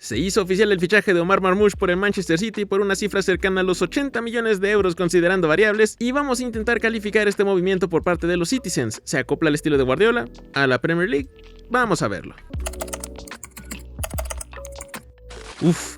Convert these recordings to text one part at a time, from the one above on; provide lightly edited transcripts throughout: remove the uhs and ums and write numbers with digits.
Se hizo oficial el fichaje de Omar Marmoush por el Manchester City por una cifra cercana a los 80 millones de euros considerando variables, y vamos a intentar calificar este movimiento por parte de los Citizens. ¿Se acopla al estilo de Guardiola? ¿A la Premier League? Vamos a verlo.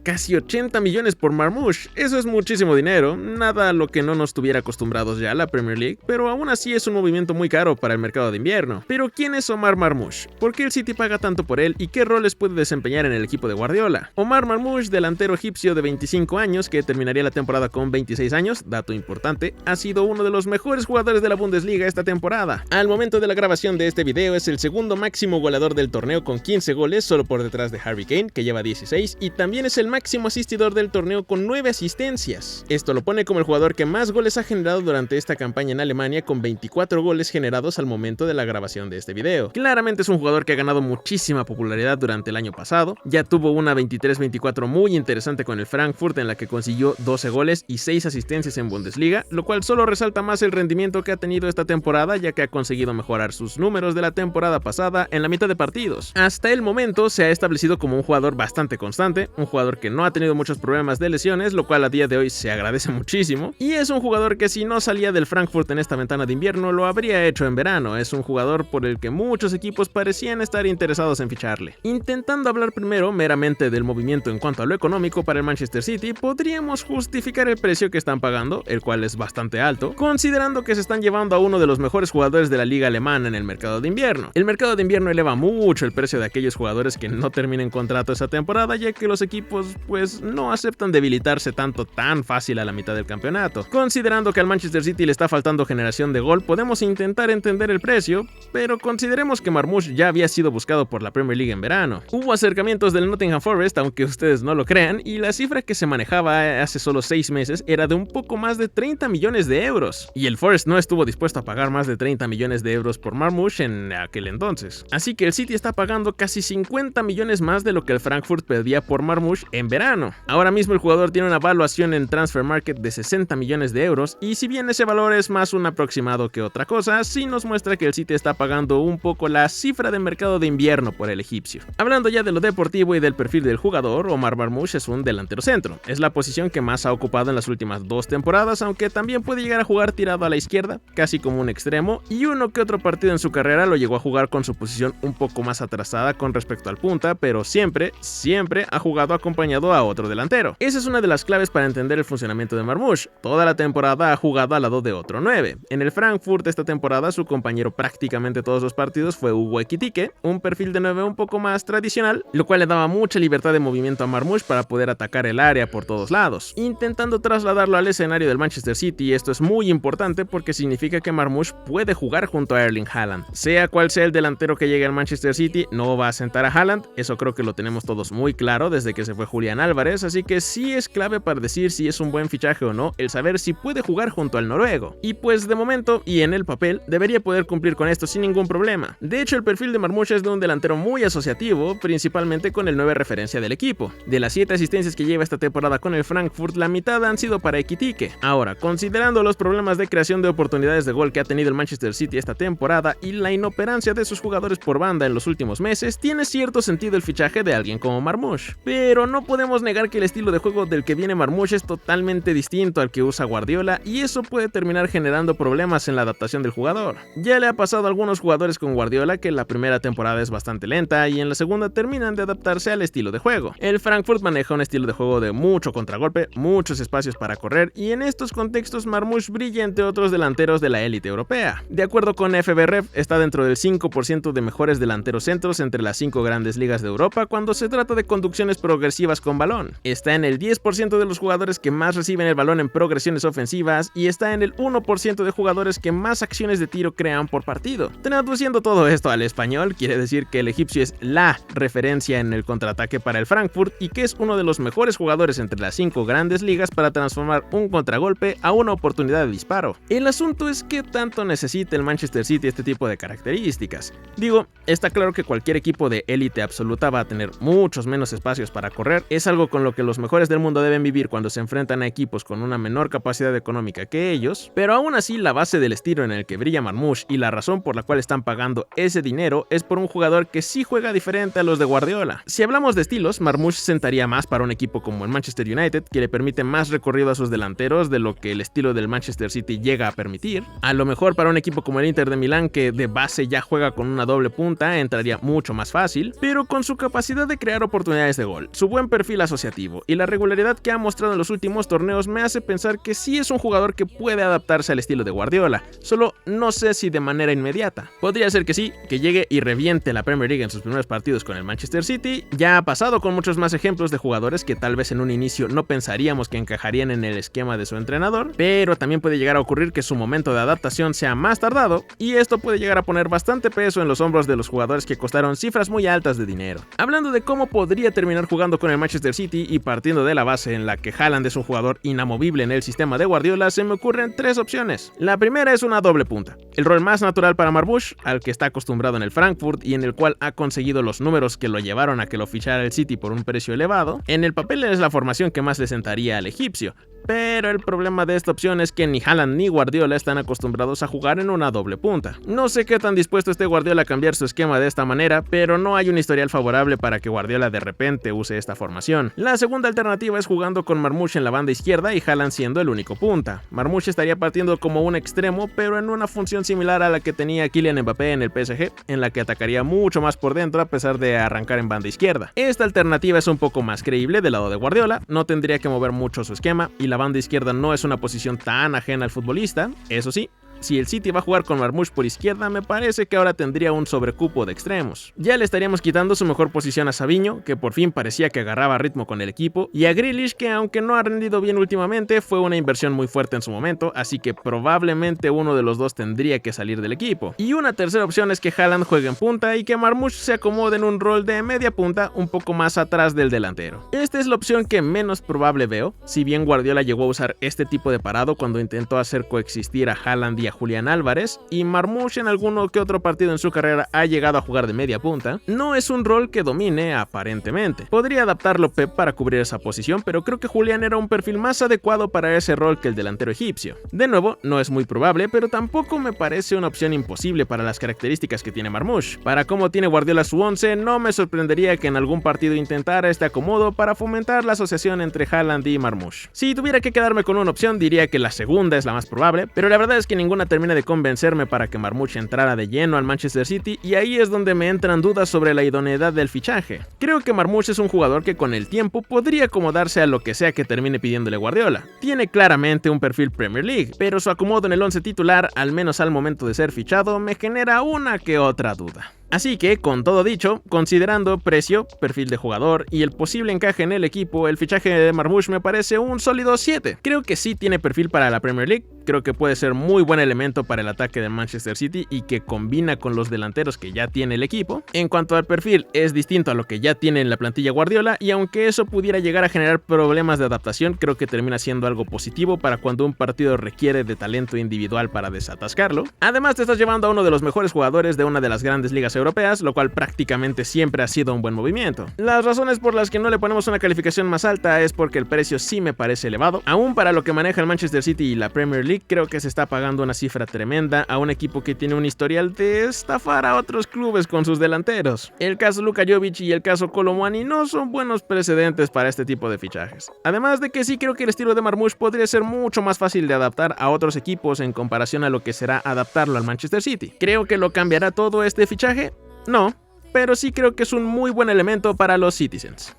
Casi 80 millones por Marmoush, eso es muchísimo dinero, nada a lo que no nos tuviera acostumbrados ya la Premier League, pero aún así es un movimiento muy caro para el mercado de invierno. Pero ¿quién es Omar Marmoush? ¿Por qué el City paga tanto por él y qué roles puede desempeñar en el equipo de Guardiola? Omar Marmoush, delantero egipcio de 25 años que terminaría la temporada con 26 años, dato importante, ha sido uno de los mejores jugadores de la Bundesliga esta temporada. Al momento de la grabación de este video es el segundo máximo goleador del torneo con 15 goles, solo por detrás de Harry Kane, que lleva 16, y también es el máximo asistidor del torneo con 9 asistencias. Esto lo pone como el jugador que más goles ha generado durante esta campaña en Alemania, con 24 goles generados al momento de la grabación de este video. Claramente es un jugador que ha ganado muchísima popularidad durante el año pasado, ya tuvo una 23-24 muy interesante con el Frankfurt en la que consiguió 12 goles y 6 asistencias en Bundesliga, lo cual solo resalta más el rendimiento que ha tenido esta temporada, ya que ha conseguido mejorar sus números de la temporada pasada en la mitad de partidos. Hasta el momento se ha establecido como un jugador bastante constante, un jugador que no ha tenido muchos problemas de lesiones, lo cual a día de hoy se agradece muchísimo, y es un jugador que si no salía del Frankfurt en esta ventana de invierno lo habría hecho en verano. Es un jugador por el que muchos equipos parecían estar interesados en ficharle. Intentando hablar primero meramente del movimiento en cuanto a lo económico para el Manchester City, podríamos justificar el precio que están pagando, el cual es bastante alto, considerando que se están llevando a uno de los mejores jugadores de la liga alemana en el mercado de invierno. El mercado de invierno eleva mucho el precio de aquellos jugadores que no terminen contrato esa temporada, ya que los equipos pues no aceptan debilitarse tan fácil a la mitad del campeonato. Considerando que al Manchester City le está faltando generación de gol, podemos intentar entender el precio, pero consideremos que Marmoush ya había sido buscado por la Premier League en verano. Hubo acercamientos del Nottingham Forest, aunque ustedes no lo crean, y la cifra que se manejaba hace solo 6 meses era de un poco más de 30 millones de euros, y el Forest no estuvo dispuesto a pagar más de 30 millones de euros por Marmoush en aquel entonces. Así que el City está pagando casi 50 millones más de lo que el Frankfurt pedía por Marmoush en verano. Ahora mismo el jugador tiene una evaluación en Transfer Market de 60 millones de euros, y si bien ese valor es más un aproximado que otra cosa, sí nos muestra que el City está pagando un poco la cifra de mercado de invierno por el egipcio. Hablando ya de lo deportivo y del perfil del jugador, Omar Marmoush es un delantero centro. Es la posición que más ha ocupado en las últimas 2 temporadas, aunque también puede llegar a jugar tirado a la izquierda, casi como un extremo, y uno que otro partido en su carrera lo llegó a jugar con su posición un poco más atrasada con respecto al punta, pero siempre ha jugado acompañado a otro delantero. Esa es una de las claves para entender el funcionamiento de Marmoush. Toda la temporada ha jugado al lado de otro 9. En el Frankfurt esta temporada su compañero prácticamente todos los partidos fue Hugo Ekitike, un perfil de 9 un poco más tradicional, lo cual le daba mucha libertad de movimiento a Marmoush para poder atacar el área por todos lados. Intentando trasladarlo al escenario del Manchester City, esto es muy importante porque significa que Marmoush puede jugar junto a Erling Haaland. Sea cual sea el delantero que llegue al Manchester City, no va a sentar a Haaland, eso creo que lo tenemos todos muy claro desde que se fue Julián Álvarez, así que sí es clave para decir si es un buen fichaje o no el saber si puede jugar junto al noruego. Y pues de momento, y en el papel, debería poder cumplir con esto sin ningún problema. De hecho, el perfil de Marmoush es de un delantero muy asociativo, principalmente con el 9 referencia del equipo. De las 7 asistencias que lleva esta temporada con el Frankfurt, la mitad han sido para Ekitike. Ahora, considerando los problemas de creación de oportunidades de gol que ha tenido el Manchester City esta temporada y la inoperancia de sus jugadores por banda en los últimos meses, tiene cierto sentido el fichaje de alguien como Marmoush. Pero no podemos negar que el estilo de juego del que viene Marmoush es totalmente distinto al que usa Guardiola, y eso puede terminar generando problemas en la adaptación del jugador. Ya le ha pasado a algunos jugadores con Guardiola que la primera temporada es bastante lenta y en la segunda terminan de adaptarse al estilo de juego. El Frankfurt maneja un estilo de juego de mucho contragolpe, muchos espacios para correr, y en estos contextos Marmoush brilla entre otros delanteros de la élite europea. De acuerdo con FBref, está dentro del 5% de mejores delanteros centros entre las 5 grandes ligas de Europa cuando se trata de conducciones progresivas con balón. Está en el 10% de los jugadores que más reciben el balón en progresiones ofensivas y está en el 1% de jugadores que más acciones de tiro crean por partido. Traduciendo todo esto al español, quiere decir que el egipcio es la referencia en el contraataque para el Frankfurt y que es uno de los mejores jugadores entre las 5 grandes ligas para transformar un contragolpe a una oportunidad de disparo. El asunto es qué tanto necesita el Manchester City este tipo de características. Digo, está claro que cualquier equipo de élite absoluta va a tener muchos menos espacios para para correr es algo con lo que los mejores del mundo deben vivir cuando se enfrentan a equipos con una menor capacidad económica que ellos, pero aún así la base del estilo en el que brilla Marmoush y la razón por la cual están pagando ese dinero es por un jugador que sí juega diferente a los de Guardiola. Si hablamos de estilos, Marmoush sentaría más para un equipo como el Manchester United, que le permite más recorrido a sus delanteros de lo que el estilo del Manchester City llega a permitir. A lo mejor para un equipo como el Inter de Milán, que de base ya juega con una doble punta, entraría mucho más fácil, pero con su capacidad de crear oportunidades de gol, su buen perfil asociativo y la regularidad que ha mostrado en los últimos torneos me hace pensar que sí es un jugador que puede adaptarse al estilo de Guardiola, solo no sé si de manera inmediata. Podría ser que sí, que llegue y reviente la Premier League en sus primeros partidos con el Manchester City. Ya ha pasado con muchos más ejemplos de jugadores que tal vez en un inicio no pensaríamos que encajarían en el esquema de su entrenador, pero también puede llegar a ocurrir que su momento de adaptación sea más tardado, y esto puede llegar a poner bastante peso en los hombros de los jugadores que costaron cifras muy altas de dinero. Hablando de cómo podría terminar jugando con el Manchester City y partiendo de la base en la que Haaland es un jugador inamovible en el sistema de Guardiola, se me ocurren tres opciones. La primera es una doble punta, el rol más natural para Marmoush, al que está acostumbrado en el Frankfurt y en el cual ha conseguido los números que lo llevaron a que lo fichara el City por un precio elevado. En el papel es la formación que más le sentaría al egipcio, pero el problema de esta opción es que ni Haaland ni Guardiola están acostumbrados a jugar en una doble punta. No sé qué tan dispuesto esté Guardiola a cambiar su esquema de esta manera, pero no hay un historial favorable para que Guardiola de repente use esta formación. La segunda alternativa es jugando con Marmoush en la banda izquierda y Haaland siendo el único punta. Marmoush estaría partiendo como un extremo, pero en una función similar a la que tenía Kylian Mbappé en el PSG, en la que atacaría mucho más por dentro a pesar de arrancar en banda izquierda. Esta alternativa es un poco más creíble del lado de Guardiola, no tendría que mover mucho su esquema y la banda izquierda no es una posición tan ajena al futbolista. Eso sí, si el City va a jugar con Marmoush por izquierda, me parece que ahora tendría un sobrecupo de extremos. Ya le estaríamos quitando su mejor posición a Savinho, que por fin parecía que agarraba ritmo con el equipo, y a Grealish, que aunque no ha rendido bien últimamente, fue una inversión muy fuerte en su momento, así que probablemente uno de los dos tendría que salir del equipo. Y una tercera opción es que Haaland juegue en punta y que Marmoush se acomode en un rol de media punta un poco más atrás del delantero. Esta es la opción que menos probable veo, si bien Guardiola llegó a usar este tipo de parado cuando intentó hacer coexistir a Haaland y a Julián Álvarez, y Marmoush en alguno que otro partido en su carrera ha llegado a jugar de media punta. No es un rol que domine aparentemente. Podría adaptarlo Pep para cubrir esa posición, pero creo que Julián era un perfil más adecuado para ese rol que el delantero egipcio. De nuevo, no es muy probable, pero tampoco me parece una opción imposible para las características que tiene Marmoush. Para cómo tiene Guardiola su 11, no me sorprendería que en algún partido intentara este acomodo para fomentar la asociación entre Haaland y Marmoush. Si tuviera que quedarme con una opción, diría que la segunda es la más probable, pero la verdad es que ninguna termina de convencerme para que Marmoush entrara de lleno al Manchester City, y ahí es donde me entran dudas sobre la idoneidad del fichaje. Creo que Marmoush es un jugador que con el tiempo podría acomodarse a lo que sea que termine pidiéndole Guardiola. Tiene claramente un perfil Premier League, pero su acomodo en el 11 titular, al menos al momento de ser fichado, me genera una que otra duda. Así que, con todo dicho, considerando precio, perfil de jugador y el posible encaje en el equipo, el fichaje de Marmoush me parece un sólido 7. Creo que sí tiene perfil para la Premier League, creo que puede ser muy buen elemento para el ataque de Manchester City y que combina con los delanteros que ya tiene el equipo. En cuanto al perfil, es distinto a lo que ya tiene en la plantilla Guardiola, y aunque eso pudiera llegar a generar problemas de adaptación, creo que termina siendo algo positivo para cuando un partido requiere de talento individual para desatascarlo. Además, te estás llevando a uno de los mejores jugadores de una de las grandes ligas europeas, lo cual prácticamente siempre ha sido un buen movimiento. Las razones por las que no le ponemos una calificación más alta es porque el precio sí me parece elevado. Aún para lo que maneja el Manchester City y la Premier League, creo que se está pagando una cifra tremenda a un equipo que tiene un historial de estafar a otros clubes con sus delanteros. El caso Luka Jovic y el caso Kolo Muani no son buenos precedentes para este tipo de fichajes. Además de que sí creo que el estilo de Marmoush podría ser mucho más fácil de adaptar a otros equipos en comparación a lo que será adaptarlo al Manchester City. ¿Creo que lo cambiará todo este fichaje? No, pero sí creo que es un muy buen elemento para los Citizens.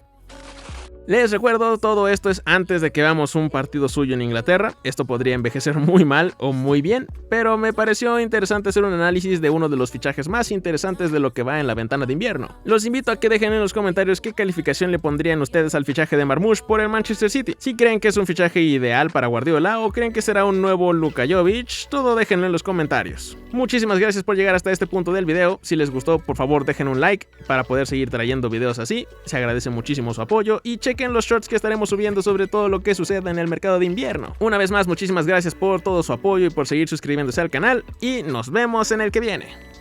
Les recuerdo, todo esto es antes de que veamos un partido suyo en Inglaterra. Esto podría envejecer muy mal o muy bien, pero me pareció interesante hacer un análisis de uno de los fichajes más interesantes de lo que va en la ventana de invierno. Los invito a que dejen en los comentarios qué calificación le pondrían ustedes al fichaje de Marmoush por el Manchester City. Si creen que es un fichaje ideal para Guardiola o creen que será un nuevo Luka Jovic, todo déjenlo en los comentarios. Muchísimas gracias por llegar hasta este punto del video. Si les gustó, por favor dejen un like para poder seguir trayendo videos así. Se agradece muchísimo su apoyo y chequen los shorts que estaremos subiendo sobre todo lo que suceda en el mercado de invierno. Una vez más, muchísimas gracias por todo su apoyo y por seguir suscribiéndose al canal, y nos vemos en el que viene.